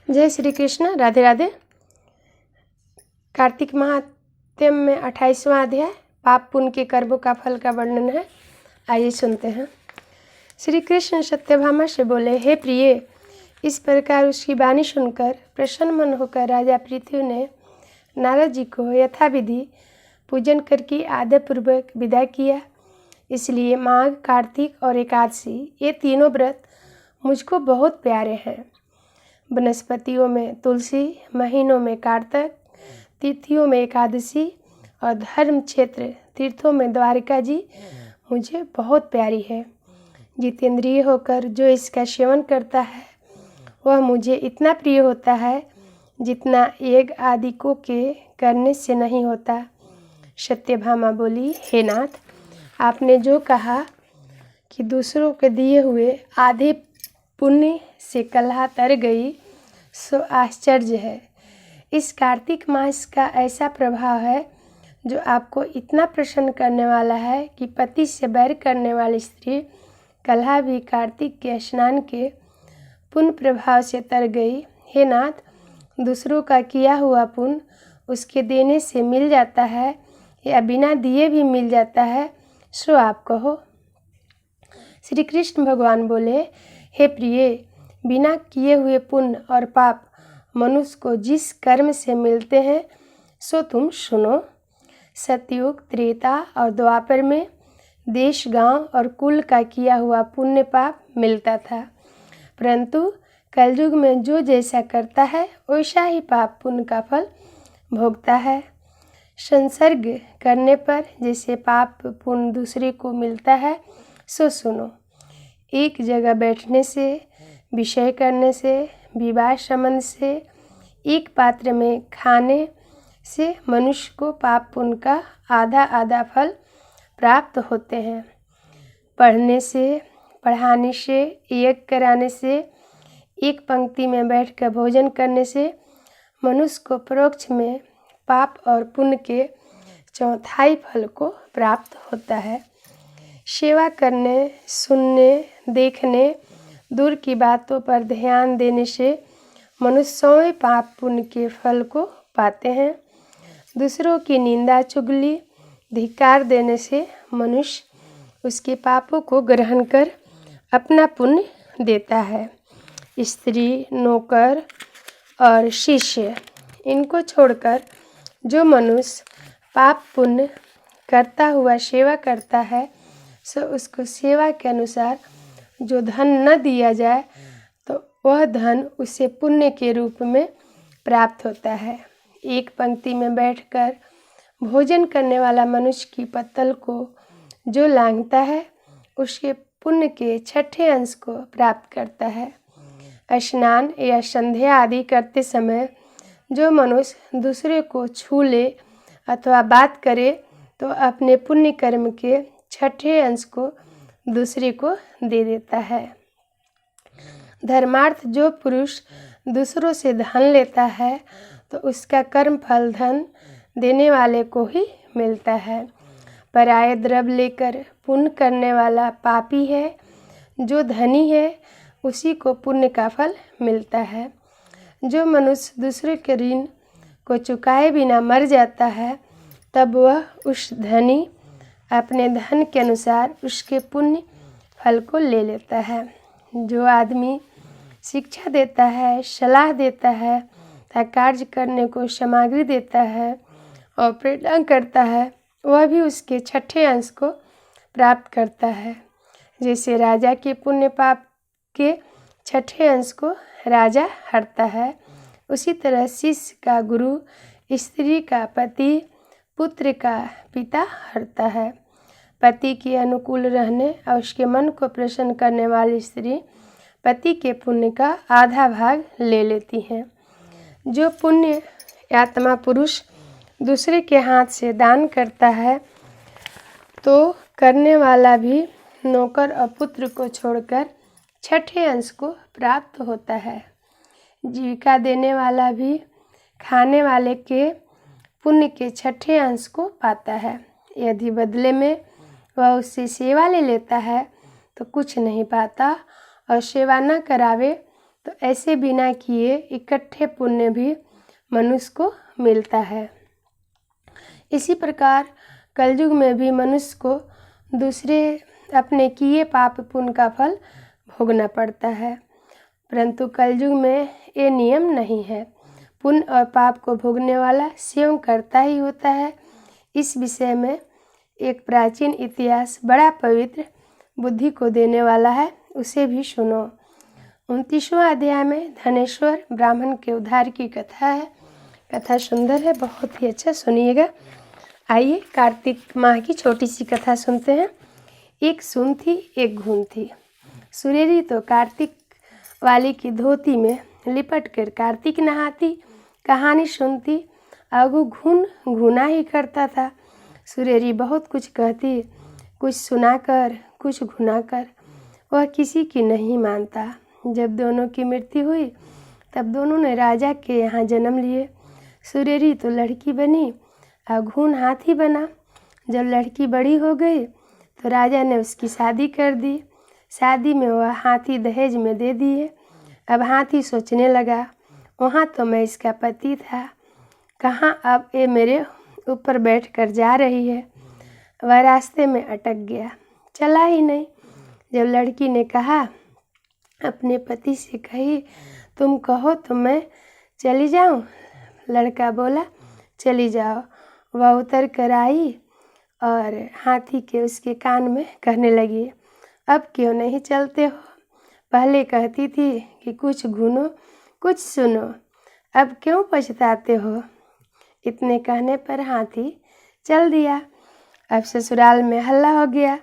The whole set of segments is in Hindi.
जय श्री कृष्ण। राधे राधे। कार्तिक महात्म्य में 28वां अध्याय पाप पुण्य के कर्मों का फल का वर्णन है। आइए सुनते हैं। श्री कृष्ण सत्यभामा से बोले, हे प्रिय। इस प्रकार उसकी वाणी सुनकर प्रसन्न मन होकर राजा पृथ्वी ने नारद जी को यथाविधि पूजन करके आदरपूर्वक विदा किया। इसलिए माघ, कार्तिक और एकादशी ये तीनों व्रत मुझको बहुत प्यारे हैं। वनस्पतियों में तुलसी, महीनों में कार्तिक, तिथियों में एकादशी और धर्म क्षेत्र तीर्थों में द्वारिका जी मुझे बहुत प्यारी है। जितेंद्रिय होकर जो इसका सेवन करता है वह मुझे इतना प्रिय होता है जितना यज्ञ आदिकों के करने से नहीं होता। सत्यभामा बोली, हे नाथ, आपने जो कहा कि दूसरों के दिए हुए आधे पुण्य से कलह तर गई सो आश्चर्य है। इस कार्तिक मास का ऐसा प्रभाव है जो आपको इतना प्रसन्न करने वाला है कि पति से बैर करने वाली स्त्री कलह भी कार्तिक के स्नान के पुण्य प्रभाव से तर गई। हे नाथ, दूसरों का किया हुआ पुण्य उसके देने से मिल जाता है या बिना दिए भी मिल जाता है, सो आप कहो। श्री कृष्ण भगवान बोले, हे प्रिय, बिना किए हुए पुण्य और पाप मनुष्य को जिस कर्म से मिलते हैं सो तुम सुनो। सतयुग, त्रेता और द्वापर में देश, गांव और कुल का किया हुआ पुण्य पाप मिलता था, परंतु कलयुग में जो जैसा करता है वैसा ही पाप पुण्य का फल भोगता है। संसर्ग करने पर जैसे पाप पुण्य दूसरे को मिलता है सो सुनो। एक जगह बैठने से, विषय करने से, विवाह संबंध से, एक पात्र में खाने से मनुष्य को पाप पुण्य का आधा आधा फल प्राप्त होते हैं। पढ़ने से, पढ़ाने से, यज्ञ कराने से, एक पंक्ति में बैठकर भोजन करने से मनुष्य को परोक्ष में पाप और पुण्य के चौथाई फल को प्राप्त होता है। सेवा करने, सुनने, देखने, दूर की बातों पर ध्यान देने से मनुष्य 100 पाप पुण्य के फल को पाते हैं। दूसरों की निंदा, चुगली, धिक्कार देने से मनुष्य उसके पापों को ग्रहण कर अपना पुण्य देता है। स्त्री, नौकर और शिष्य, इनको छोड़कर जो मनुष्य पाप पुण्य करता हुआ सेवा करता है सो उसको सेवा के अनुसार जो धन न दिया जाए तो वह धन उसे पुण्य के रूप में प्राप्त होता है। एक पंक्ति में बैठकर भोजन करने वाला मनुष्य की पत्तल को जो लांघता है उसके पुण्य के 6ठे अंश को प्राप्त करता है। स्नान या संध्या आदि करते समय जो मनुष्य दूसरे को छू ले अथवा बात करे तो अपने पुण्य कर्म के 6ठे अंश को दूसरे को दे देता है। धर्मार्थ जो पुरुष दूसरों से धन लेता है तो उसका कर्म फल धन देने वाले को ही मिलता है। पराये द्रव्य लेकर पुण्य करने वाला पापी है। जो धनी है उसी को पुण्य का फल मिलता है। जो मनुष्य दूसरे के ऋण को चुकाए बिना मर जाता है तब वह उस धनी अपने धन के अनुसार उसके पुण्य फल को ले लेता है। जो आदमी शिक्षा देता है, सलाह देता है तथा कार्य करने को सामग्री देता है और प्रेरणा करता है वह भी उसके 6ठे अंश को प्राप्त करता है। जैसे राजा के पुण्य पाप के 6ठे अंश को राजा हरता है, उसी तरह शिष्य का गुरु, स्त्री का पति, पुत्र का पिता हरता है। पति के अनुकूल रहने और उसके मन को प्रसन्न करने वाली स्त्री पति के पुण्य का आधा भाग ले लेती हैं। जो पुण्य आत्मा पुरुष दूसरे के हाथ से दान करता है तो करने वाला भी नौकर और पुत्र को छोड़कर 6ठे अंश को प्राप्त होता है। जीविका देने वाला भी खाने वाले के पुण्य के 6ठे अंश को पाता है। यदि बदले में वह उससे सेवा ले लेता है तो कुछ नहीं पाता और सेवा न करावे तो ऐसे बिना किए इकट्ठे पुण्य भी मनुष्य को मिलता है। इसी प्रकार कलयुग में भी मनुष्य को दूसरे अपने किए पाप पुण्य का फल भोगना पड़ता है, परंतु कलयुग में ये नियम नहीं है। पुण्य और पाप को भोगने वाला स्वयं करता ही होता है। इस विषय में एक प्राचीन इतिहास बड़ा पवित्र बुद्धि को देने वाला है, उसे भी सुनो। 29वां अध्याय में धनेश्वर ब्राह्मण के उद्धार की कथा है। कथा सुंदर है, बहुत ही अच्छा, सुनिएगा। आइए कार्तिक माह की छोटी सी कथा सुनते हैं। एक सुन थी, एक घुन थी। सुरेरी तो कार्तिक वाली की धोती में लिपट कर कार्तिक नहाती, कहानी सुनती। अगु घुन घुना ही करता था। सुरेरी बहुत कुछ कहती, कुछ सुनाकर कुछ घुनाकर, वह किसी की नहीं मानता। जब दोनों की मृत्यु हुई तब दोनों ने राजा के यहाँ जन्म लिए। सुरेरी तो लड़की बनी और घुन हाथी बना। जब लड़की बड़ी हो गई तो राजा ने उसकी शादी कर दी। शादी में वह हाथी दहेज में दे दिए। अब हाथी सोचने लगा, वहाँ तो मैं इसका पति था, कहाँ अब ये मेरे ऊपर बैठ कर जा रही है। वह रास्ते में अटक गया, चला ही नहीं। जब लड़की ने कहा, अपने पति से कही, तुम कहो तो मैं चली जाऊं। लड़का बोला, चली जाओ। वह उतर कर आई और हाथी के उसके कान में कहने लगी, अब क्यों नहीं चलते हो? पहले कहती थी कि कुछ घुनो कुछ सुनो, अब क्यों पछताते हो? इतने कहने पर हाथी चल दिया। अब ससुराल में हल्ला हो गया,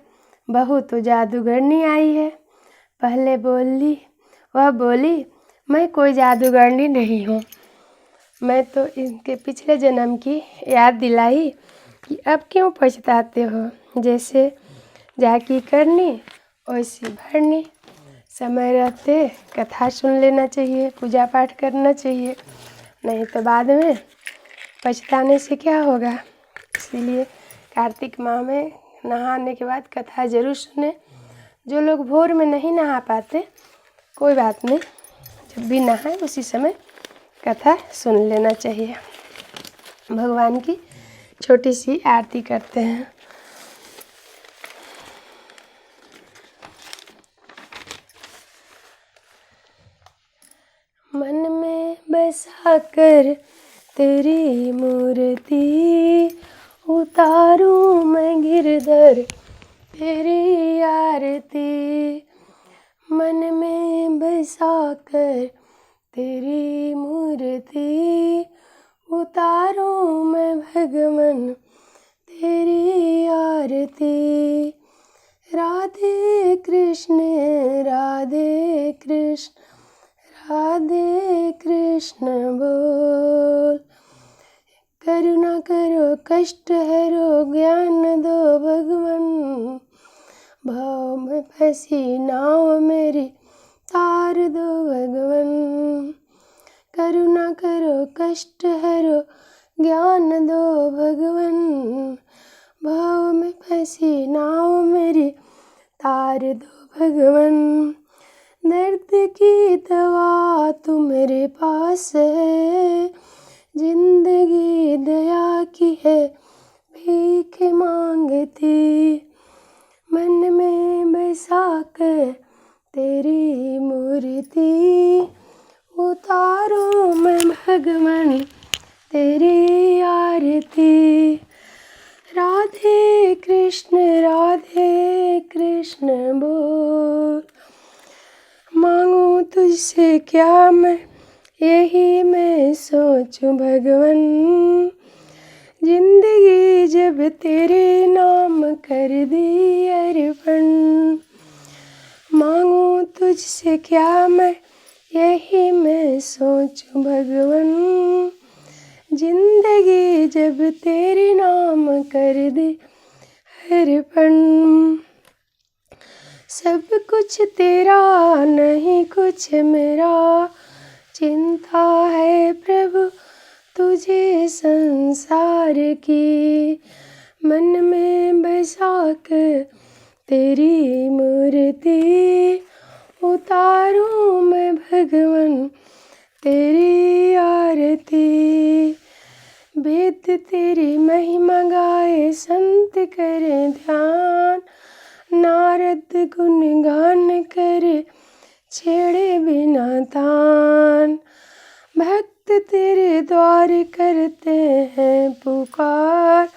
बहू तो जादूगरनी आई है। पहले वह बोली, मैं कोई जादूगरनी नहीं हूँ। मैं तो इनके पिछले जन्म की याद दिलाई कि अब क्यों पछताते हो। जैसे जाकी करनी वैसी भरनी। समय रहते कथा सुन लेना चाहिए, पूजा पाठ करना चाहिए, नहीं तो बाद में पछताने से क्या होगा। इसीलिए कार्तिक माह में नहाने के बाद कथा ज़रूर सुने। जो लोग भोर में नहीं नहा पाते, कोई बात नहीं, जब भी नहाए उसी समय कथा सुन लेना चाहिए। भगवान की छोटी सी आरती करते हैं। मन में बसा कर तेरी मूर्ति, उतारूं मैं गिरधर तेरी आरती। मन में बसा कर तेरी मूर्ति, उतारूं मैं भगवन तेरी आरती। राधे कृष्ण राधे कृष्ण राधे कृष्ण बोल। करुणा करो कष्ट हरो ज्ञान दो भगवन। भाव में फंसी नाव मेरी तार दो भगवन। करुणा करो कष्ट हरो ज्ञान दो भगवन। भाव में फंसी नाव मेरी तार दो भगवन। दर्द की दवा तुम्हारे पास है, जिंदगी दया की है भीख मांगती। मन में बसा कर तेरी मूर्ति, उतारो मैं भगवन तेरी आरती। राधे कृष्ण बोल। मांगू तुझसे क्या मैं, यही मैं सोचूं भगवन। जिंदगी जब तेरे नाम कर दी अर्पण। मांगू तुझसे क्या मैं, यही मैं सोचूं भगवन। जिंदगी जब तेरे नाम कर दी अर्पण। सब कुछ तेरा नहीं कुछ मेरा, चिंता है प्रभु तुझे संसार की। मन में बसा कर तेरी मूर्ति, उतारूं मैं भगवन तेरी आरती। वेद तेरी महिमा गाए संत करे ध्यान, नारद गुणगान करे छेड़े बिना तान। भक्त तेरे द्वार करते हैं पुकार,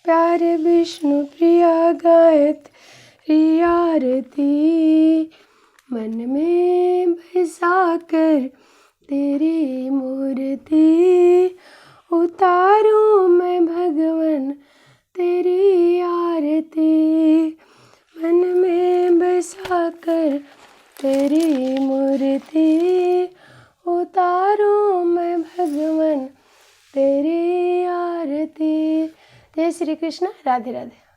प्यारे विष्णु प्रिया गाए तेरी आरती। मन में बसा कर तेरी मूर्ति, उतारूं मैं भगवन तेरी आरती। मन में बसा कर तेरी मूर्ति, उतारूं मैं भगवन तेरी आरती। जय श्री कृष्ण। राधे राधे।